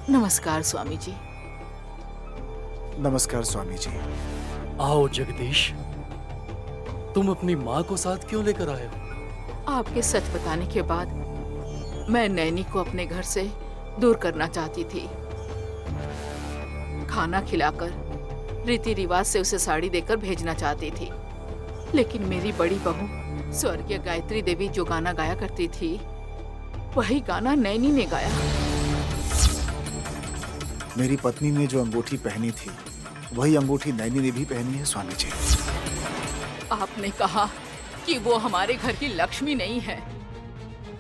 नमस्कार स्वामी जी। नमस्कार स्वामी जी। आओ जगदीश, तुम अपनी माँ को साथ क्यों लेकर आए हो? आपके सच बताने के बाद मैं नैनी को अपने घर से दूर करना चाहती थी। खाना खिलाकर रीति रिवाज से उसे साड़ी देकर भेजना चाहती थी, लेकिन मेरी बड़ी बहू स्वर्गीय गायत्री देवी जो गाना गाया करती थी, वही गाना नैनी ने गाया। मेरी पत्नी ने जो अंगूठी पहनी थी वही अंगूठी नैनी ने भी पहनी है स्वामी जी। आपने कहा कि वो हमारे घर की लक्ष्मी नहीं है,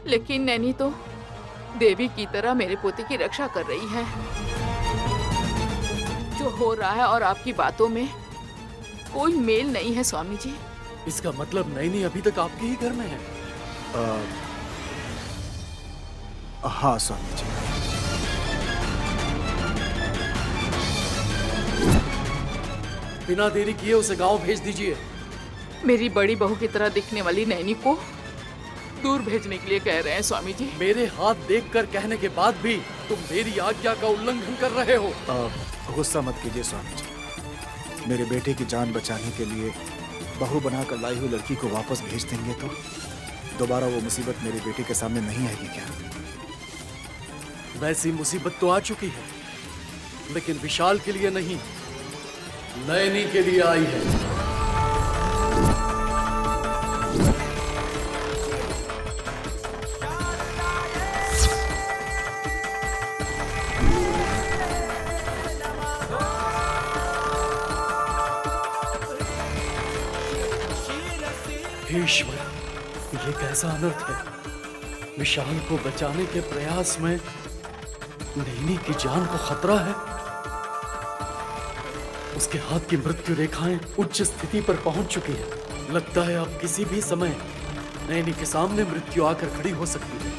लेकिन नैनी तो देवी की तरह मेरे पोते की रक्षा कर रही है। जो हो रहा है और आपकी बातों में कोई मेल नहीं है स्वामी जी। इसका मतलब नैनी अभी तक आपके ही घर में है? हाँ स्वामी जी। बिना देरी किए उसे गांव भेज दीजिए। मेरी बड़ी बहू की तरह दिखने वाली नैनी को दूर भेजने के लिए कह रहे हैं स्वामी जी। मेरे हाथ देखकर कहने के बाद भी तुम मेरी आज्ञा का उल्लंघन कर रहे हो। गुस्सा मत कीजिए स्वामी जी। मेरे बेटे की जान बचाने के लिए बहू बनाकर लाई हुई लड़की को वापस भेज देंगे तो दोबारा वो मुसीबत मेरे बेटे के सामने नहीं आएगी क्या? वैसी मुसीबत तो आ चुकी है, लेकिन विशाल के लिए नहीं, नैनी के लिए आई है। हे ईश्वर, ये कैसा अनर्थ है? विशाल को बचाने के प्रयास में नैनी की जान को खतरा है। उसके हाथ की मृत्यु रेखाएं उच्च स्थिति पर पहुंच चुकी है। लगता है अब किसी भी समय नैनी के सामने मृत्यु आकर खड़ी हो सकती है।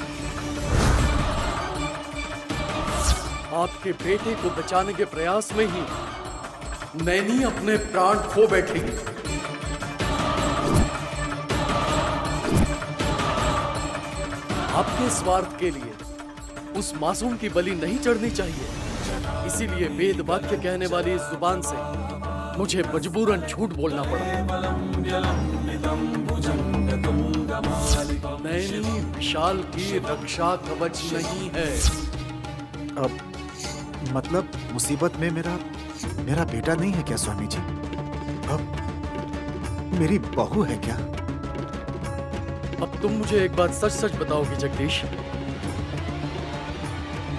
आपके बेटे को बचाने के प्रयास में ही नैनी अपने प्राण खो बैठेगी। आपके स्वार्थ के लिए उस मासूम की बलि नहीं चढ़नी चाहिए। इसीलिए वेद वाक्य कहने वाली इस जुबान से मुझे मजबूरन झूठ बोलना पड़ा। नैनी विशाल की रक्षा कवच नहीं है। अब मतलब मुसीबत में मेरा बेटा नहीं है क्या स्वामी जी? अब मेरी बहू है क्या? अब तुम मुझे एक बात सच सच बताओगी जगदीश?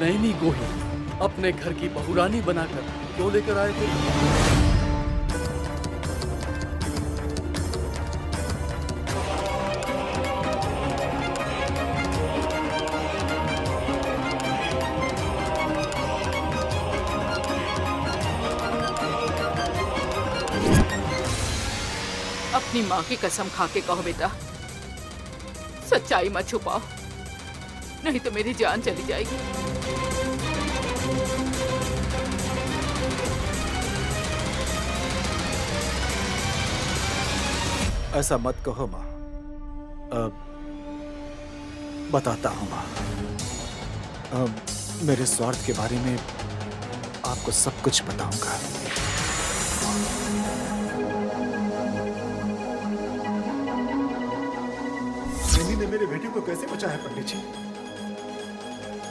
नैनी को ही अपने घर की बहुरानी बनाकर क्यों लेकर आए थे? अपनी माँ की कसम खा के कहो बेटा, सच्चाई मत छुपाओ, नहीं तो मेरी जान चली जाएगी। ऐसा मत कहो माँ। बताता हूँ माँ। मेरे स्वार्थ के बारे में आपको सब कुछ बताऊंगा। नैनी ने मेरे बेटे को कैसे बचाया पंडित जी?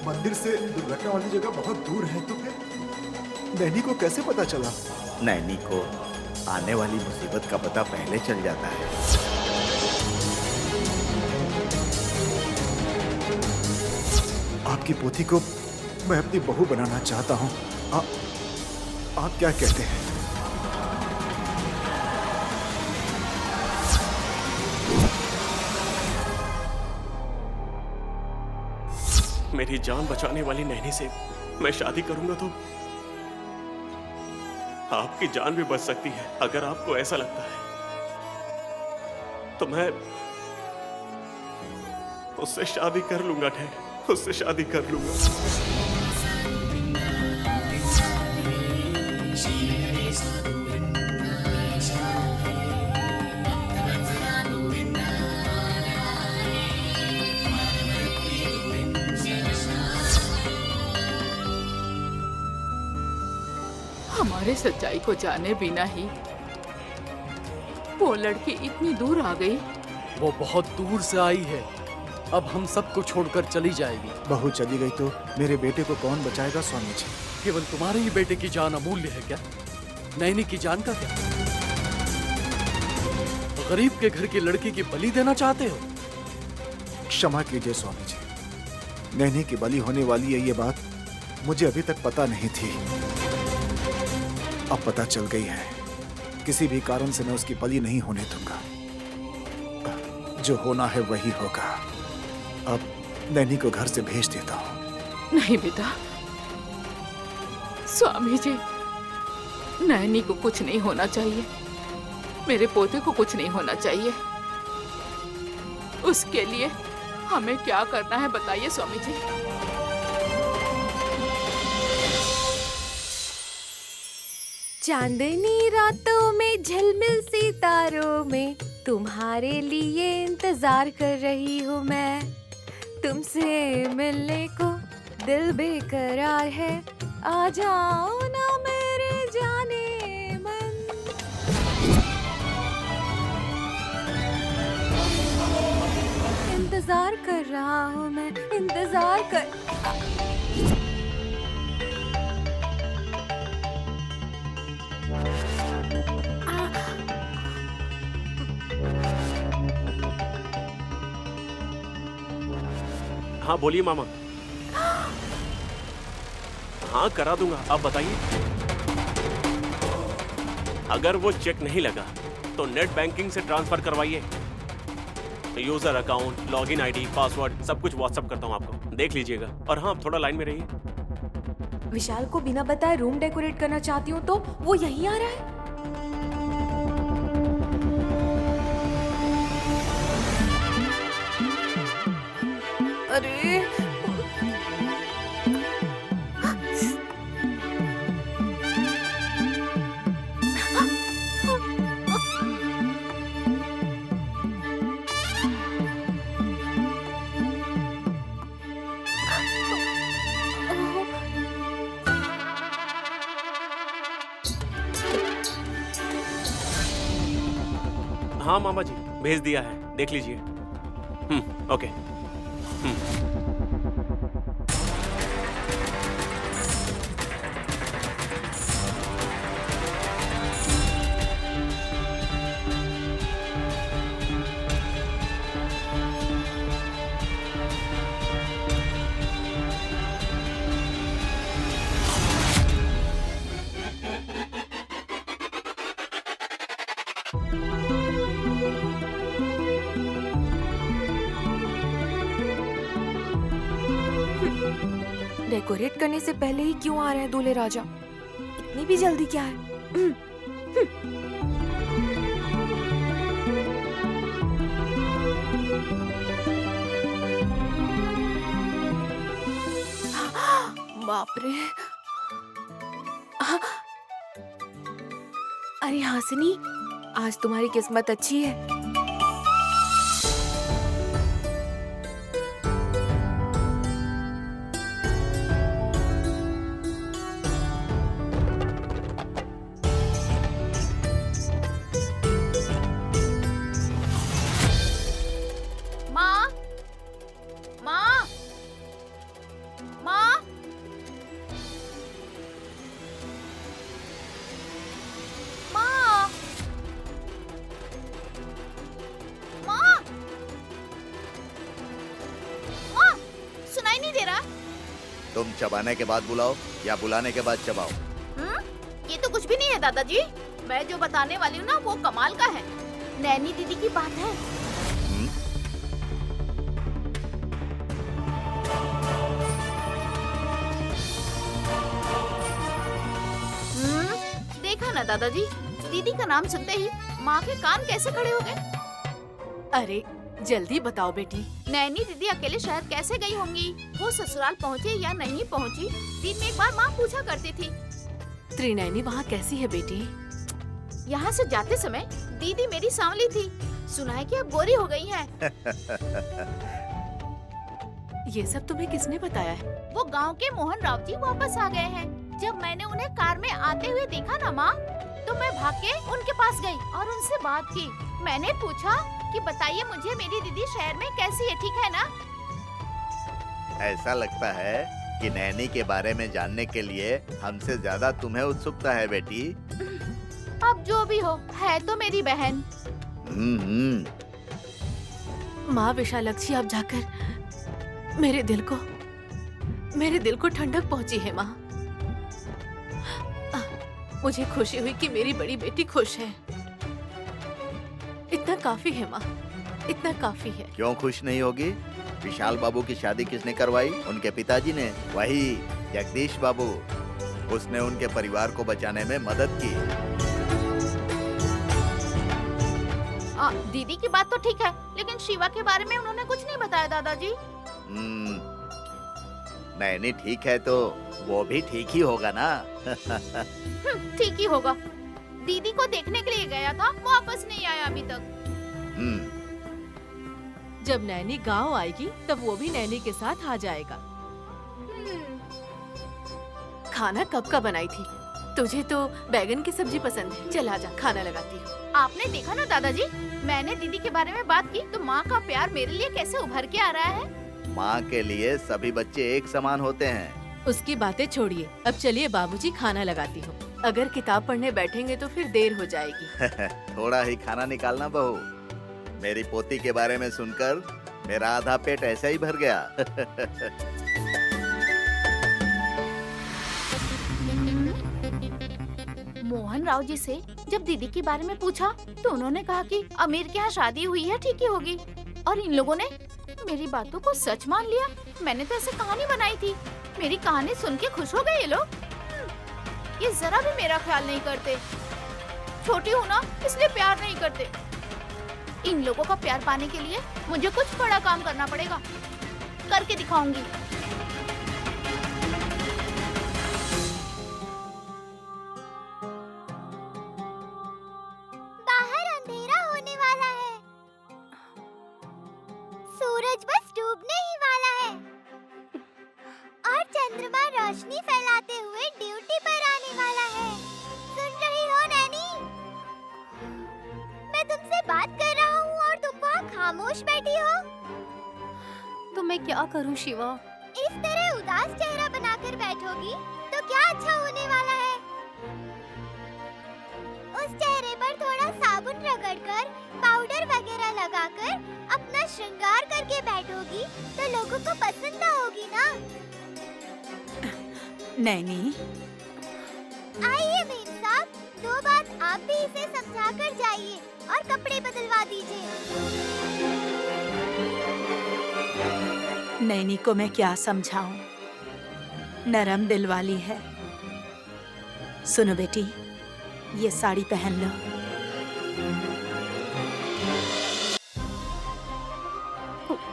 मंदिर से दुर्घटना वाली जगह बहुत दूर है, तो फिर नैनी को कैसे पता चला? नैनी को आने वाली मुसीबत का पता पहले चल जाता है। आपकी पोती को मैं अपनी बहू बनाना चाहता हूँ। आप क्या कहते हैं? मेरी जान बचाने वाली नैनी से मैं शादी करूंगा तो आपकी जान भी बच सकती है। अगर आपको ऐसा लगता है तो मैं उससे शादी कर लूंगा। ठहर, उससे शादी कर लूंगा। सारे सच्चाई को जाने बिना ही वो लड़की इतनी दूर आ गई। वो बहुत दूर से आई है, अब हम सबको छोड़कर चली जाएगी। बहू चली गई तो मेरे बेटे को कौन बचाएगा स्वामी जी? केवल तुम्हारे ही बेटे की जान अमूल्य है क्या? नैनी की जान का क्या? गरीब के घर की लड़की की बलि देना चाहते हो? क्षमा कीजिए स्वामी जी, नैनी की बलि होने वाली है ये बात मुझे अभी तक पता नहीं थी। अब पता चल गई है। किसी भी कारण से मैं उसकी बलि नहीं होने दूंगा। जो होना है वही होगा। अब नैनी को घर से भेज देता हूँ। नहीं बेटा, स्वामी जी, नैनी को कुछ नहीं होना चाहिए, मेरे पोते को कुछ नहीं होना चाहिए। उसके लिए हमें क्या करना है बताइए स्वामी जी। चांदनी रातों में झिलमिल सितारों में तुम्हारे लिए इंतजार कर रही हूँ मैं। तुमसे मिलने को दिल बेकरार है, आ जाओ ना मेरे जाने मन। इंतजार कर रहा हूँ मैं, इंतजार कर। हाँ बोलिए मामा। हाँ करा दूंगा, आप बताइए। अगर वो चेक नहीं लगा तो नेट बैंकिंग से ट्रांसफर करवाइए। User account, login ID, password सब कुछ व्हाट्सएप करता हूँ आपको, देख लीजिएगा। और हाँ थोड़ा लाइन में रहिए। विशाल को बिना बताए रूम डेकोरेट करना चाहती हूँ तो वो यहीं आ रहा है। अरे हाँ मामा जी, भेज दिया है, देख लीजिए। ओके। डेकोरेट करने से पहले ही क्यों आ रहे हैं दूल्हे राजा? इतनी भी जल्दी क्या है? बाप रे! अरे हासिनी, आज तुम्हारी किस्मत अच्छी है। माँ, माँ, माँ, माँ, माँ, माँ, सुनाई नहीं दे रहा? तुम चबाने के बाद बुलाओ या बुलाने के बाद चबाओ। ये तो कुछ भी नहीं है दादाजी। मैं जो बताने वाली हूँ ना वो कमाल का है। नैनी दीदी की बात है। देखा ना दादाजी, दीदी का नाम सुनते ही माँ के कान कैसे खड़े हो गए। अरे जल्दी बताओ बेटी। नैनी दीदी अकेले शहर कैसे गई होंगी? वो ससुराल पहुँचे या नहीं पहुँची, दिन में एक बार माँ पूछा करती थी। त्रिनयनी वहाँ कैसी है बेटी? यहाँ से जाते समय दीदी मेरी सांवली थी, सुना है कि अब गोरी हो गई हैं। ये सब तुम्हें किसने बताया है? वो गांव के मोहन राव जी वापस आ गए हैं। जब मैंने उन्हें कार में आते हुए देखा ना माँ, तो मैं भाग के उनके पास गई और उनसे बात की। मैंने पूछा कि बताइए मुझे मेरी दीदी शहर में कैसी है, ठीक है ना? ऐसा लगता है कि नैनी के बारे में जानने के लिए हमसे ज्यादा तुम्हें उत्सुकता है बेटी। अब जो भी हो, है तो मेरी बहन। माँ विशालक्षी, अब जाकर मेरे दिल को ठंडक पहुंची है माँ। मुझे खुशी हुई कि मेरी बड़ी बेटी खुश है। इतना काफी है माँ, इतना काफी है। क्यों खुश नहीं होगी? विशाल बाबू की शादी किसने करवाई? उनके पिताजी ने। वही जगदीश बाबू। उसने उनके परिवार को बचाने में मदद की। दीदी की बात तो ठीक है, लेकिन शिवा के बारे में उन्होंने कुछ नहीं बताया दादाजी। नैनी ठीक है तो वो भी ठीक ही होगा ना। ठीक ही होगा। दीदी को देखने के लिए गया था, वापस नहीं आया अभी तक। जब नैनी गांव आएगी तब वो भी नैनी के साथ आ जाएगा। खाना कब का बनाई थी? तुझे तो बैगन की सब्जी पसंद है। चल आजा, खाना लगाती हूँ। आपने देखा ना दादाजी, मैंने दीदी के बारे में बात की तो माँ का प्यार मेरे लिए कैसे उभर के आ रहा है। माँ के लिए सभी बच्चे एक समान होते हैं। उसकी बातें छोड़िए, अब चलिए बाबूजी, खाना लगाती हूँ। अगर किताब पढ़ने बैठेंगे तो फिर देर हो जाएगी। थोड़ा ही खाना निकालना बहू। मेरी पोती के बारे में सुनकर मेरा आधा पेट ऐसा ही भर गया। मोहन राव जी से जब दीदी के बारे में पूछा तो उन्होंने कहा कि अमीर के यहाँ शादी हुई है, ठीक ही होगी। और इन लोगों ने मेरी बातों को सच मान लिया। मैंने तो ऐसे कहानी बनाई थी। मेरी कहानी सुन के खुश हो गए ये लोग। ये जरा भी मेरा ख्याल नहीं करते। छोटी हूँ ना, इसलिए प्यार नहीं करते। इन लोगों का प्यार पाने के लिए मुझे कुछ बड़ा काम करना पड़ेगा। करके दिखाऊंगी। बाहर अंधेरा होने वाला है। सूरज बस डूबने ही वाला है और चंद्रमा रोशनी फैलाते हुए ड्यूटी पर आने वाला है। सुन रही हो नैनी? मैं तुमसे बात कर रहा हूँ और तुम वहाँ खामोश बैठी हो। तो मैं क्या करूँ शिवा? इस तरह उदास चेहरा बनाकर बैठोगी तो क्या अच्छा होने वाला है? उस चेहरे पर थोड़ा साबुन रगड़कर, पाउडर वगैरह लगाकर अपना श्रृंगार करके बैठोगी तो लोगों को पसंद होगी ना। नैनी, आइए मेम साहब, 2 बात आप भी इसे समझा कर जाइए और कपड़े बदलवा दीजिए। नैनी को मैं क्या समझाऊं? नरम दिल वाली है। सुनो बेटी, ये साड़ी पहन लो।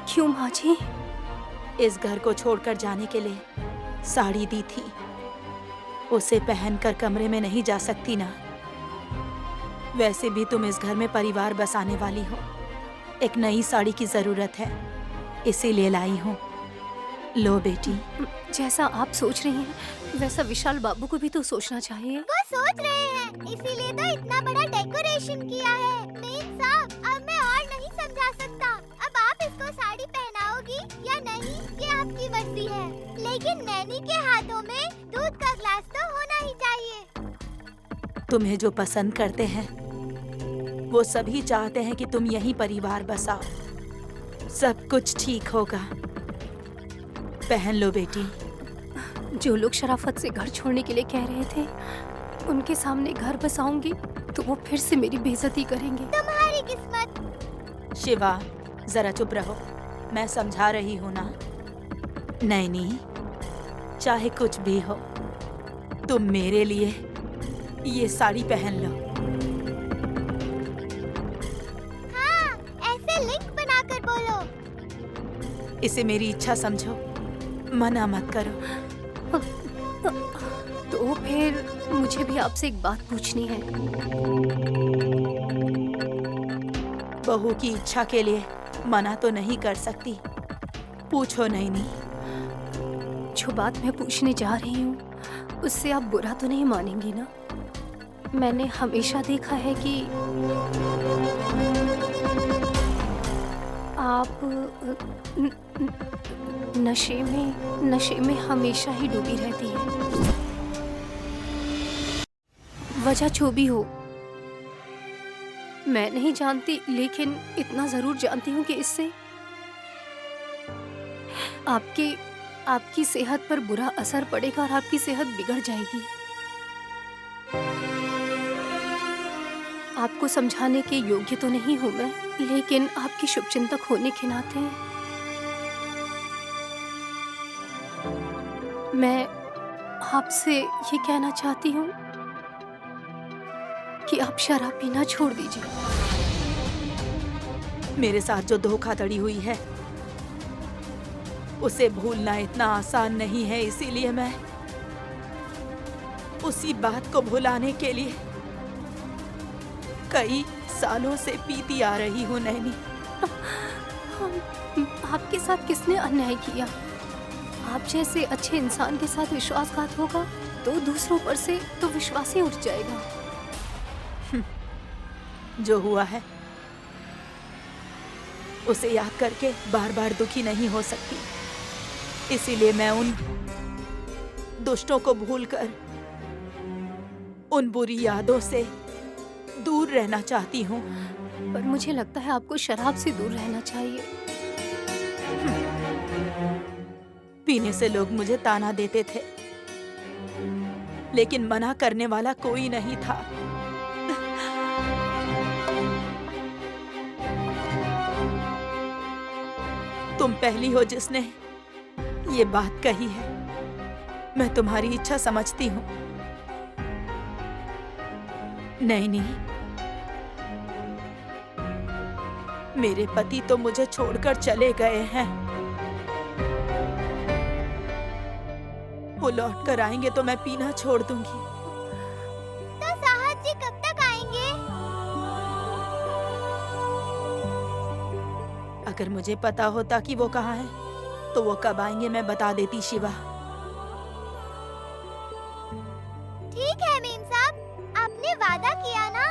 क्यों माँ जी? इस घर को छोड़कर जाने के लिए साड़ी दी थी। उसे पहनकर कमरे में नहीं जा सकती ना। वैसे भी तुम इस घर में परिवार बसाने वाली हो। एक नई साड़ी की जरूरत है, इसीलिए लाई हूँ। लो बेटी। जैसा आप सोच रही हैं, वैसा विशाल बाबू को भी तो सोचना चाहिए। वो सोच रहे हैं, इसीलिए तो इतना बड़ा डेकोरेशन किया है। मेम साहब, अब मैं और नहीं समझा सकता। अब आप इसको साड़ी पहनाओगी या नहीं, ये आपकी मर्जी है। लेकिन नैनी के हाथों में दूध का ग्लास तो होना ही चाहिए। तुम्हें जो पसंद करते हैं वो सभी चाहते हैं कि तुम यहीं परिवार बसाओ। सब कुछ ठीक होगा। पहन लो बेटी। जो लोग शराफत से घर छोड़ने के लिए कह रहे थे, उनके सामने घर बसाऊंगी तो वो फिर से मेरी बेइज्जती करेंगे। तुम्हारी किस्मत। शिवा, जरा चुप रहो, मैं समझा रही हूँ ना। नैनी, चाहे कुछ भी हो, तुम मेरे लिए ये साड़ी पहन लो। हाँ, ऐसे लिंक बनाकर बोलो। इसे मेरी इच्छा समझो, मना मत करो। तो फिर मुझे भी आपसे एक बात पूछनी है। बहू की इच्छा के लिए मना तो नहीं कर सकती। पूछो नैनी। जो बात मैं पूछने जा रही हूँ उससे आप बुरा तो नहीं मानेंगी ना? मैंने हमेशा देखा है कि आप नशे में हमेशा ही डूबी रहती हैं। वजह जो भी हो मैं नहीं जानती, लेकिन इतना जरूर जानती हूँ कि इससे आपकी सेहत पर बुरा असर पड़ेगा और आपकी सेहत बिगड़ जाएगी। आपको समझाने के योग्य तो नहीं हूं मैं, लेकिन आपकी शुभचिंतक होने के नाते मैं आपसे ये कहना चाहती हूँ कि आप शराब पीना छोड़ दीजिए। मेरे साथ जो धोखाधड़ी हुई है उसे भूलना इतना आसान नहीं है, इसीलिए मैं उसी बात को भुलाने के लिए कई सालों से पीती आ रही हूँ। नैनी, आपके साथ किसने अन्याय किया? आप जैसे अच्छे इंसान के साथ विश्वासघात होगा तो दूसरों पर से तो विश्वास ही उठ जाएगा। जो हुआ है उसे याद करके बार बार दुखी नहीं हो सकती, इसीलिए मैं उन दुष्टों को भूलकर उन बुरी यादों से दूर रहना चाहती हूँ। पर मुझे लगता है आपको शराब से दूर रहना चाहिए। पीने से लोग मुझे ताना देते थे, लेकिन मना करने वाला कोई नहीं था। तुम पहली हो जिसने ये बात कही है। मैं तुम्हारी इच्छा समझती हूँ नैनी। मेरे पति तो मुझे छोड़कर चले गए हैं। वो लौट कर आएंगे तो मैं पीना छोड़ दूंगी। तो साहब जी कब तक आएंगे? अगर मुझे पता होता कि वो कहाँ है तो वो कब आएंगे मैं बता देती शिवा। ठीक है मीम साहब, आपने वादा किया ना।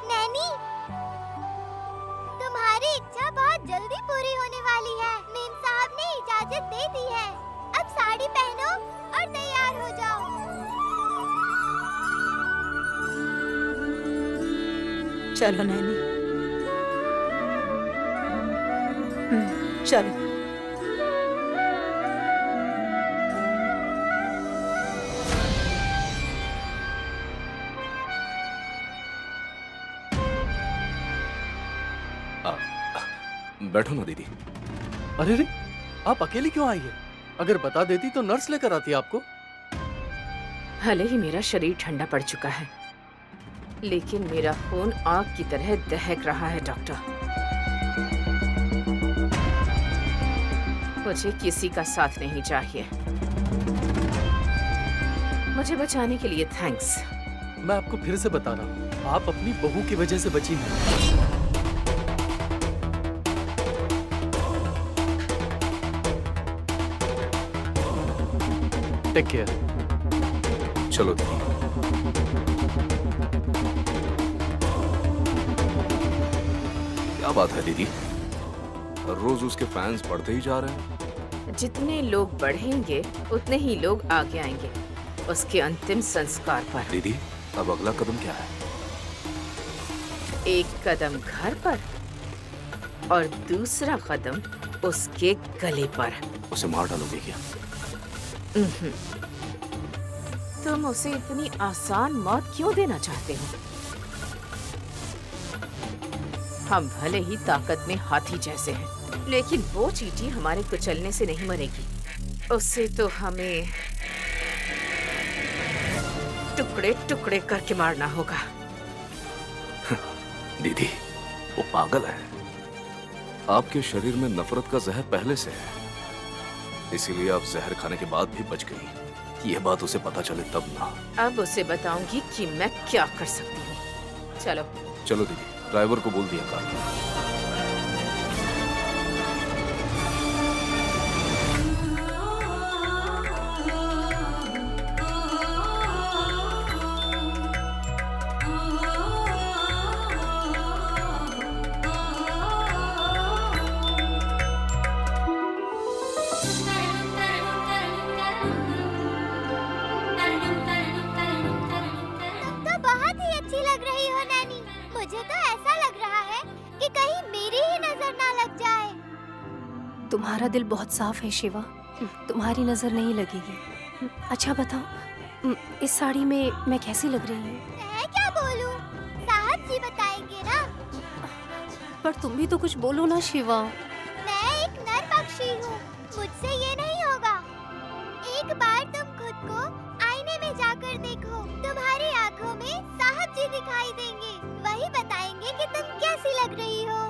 नैनी, तुम्हारी इच्छा बहुत जल्दी पूरी होने वाली है। मीम साहब ने इजाजत दे दी है। अब साड़ी पहनो और तैयार हो जाओ। चलो नैनी, चलो। बैठो ना दीदी। अरे रे, आप अकेली क्यों आई है? अगर बता देती तो नर्स लेकर आती आपको। भले ही मेरा शरीर ठंडा पड़ चुका है, लेकिन मेरा खून आग की तरह दहक रहा है डॉक्टर। मुझे किसी का साथ नहीं चाहिए। मुझे बचाने के लिए थैंक्स। मैं आपको फिर से बता रहा हूँ, आप अपनी बहू की वजह से बची हैं। Take care. चलो दीदी। क्या बात है दीदी, हर रोज उसके फैंस बढ़ते ही जा रहे हैं। जितने लोग बढ़ेंगे उतने ही लोग आगे आएंगे उसके अंतिम संस्कार पर। दीदी, अब अगला कदम क्या है? एक कदम घर पर और दूसरा कदम उसके गले पर। उसे मार डालोगे क्या? तुम उसे इतनी आसान मौत क्यों देना चाहते हो? हम भले ही ताकत में हाथी जैसे हैं, लेकिन वो चींटी हमारे कुचलने से नहीं मरेगी। उससे तो हमें टुकड़े टुकड़े करके मारना होगा। दीदी, वो पागल है। आपके शरीर में नफरत का जहर पहले से है, इसीलिए आप जहर खाने के बाद भी बच गई। ये बात उसे पता चले तब ना। अब उसे बताऊंगी कि मैं क्या कर सकती हूँ। चलो चलो दीदी, ड्राइवर को बोल दिया कार। तुम्हारा दिल बहुत साफ है शिवा, तुम्हारी नजर नहीं लगेगी। अच्छा बताओ, इस साड़ी में मैं कैसी लग रही हूँ? मैं क्या बोलूं? साहब जी बताएंगे ना। पर तुम भी तो कुछ बोलो ना शिवा। मैं एक नर पक्षी हूँ, मुझसे ये नहीं होगा। एक बार तुम खुद को आईने में जाकर देखो, तुम्हारी आँखों में साहब जी दिखाई देंगे, वही बताएंगे कि तुम कैसी लग रही हो।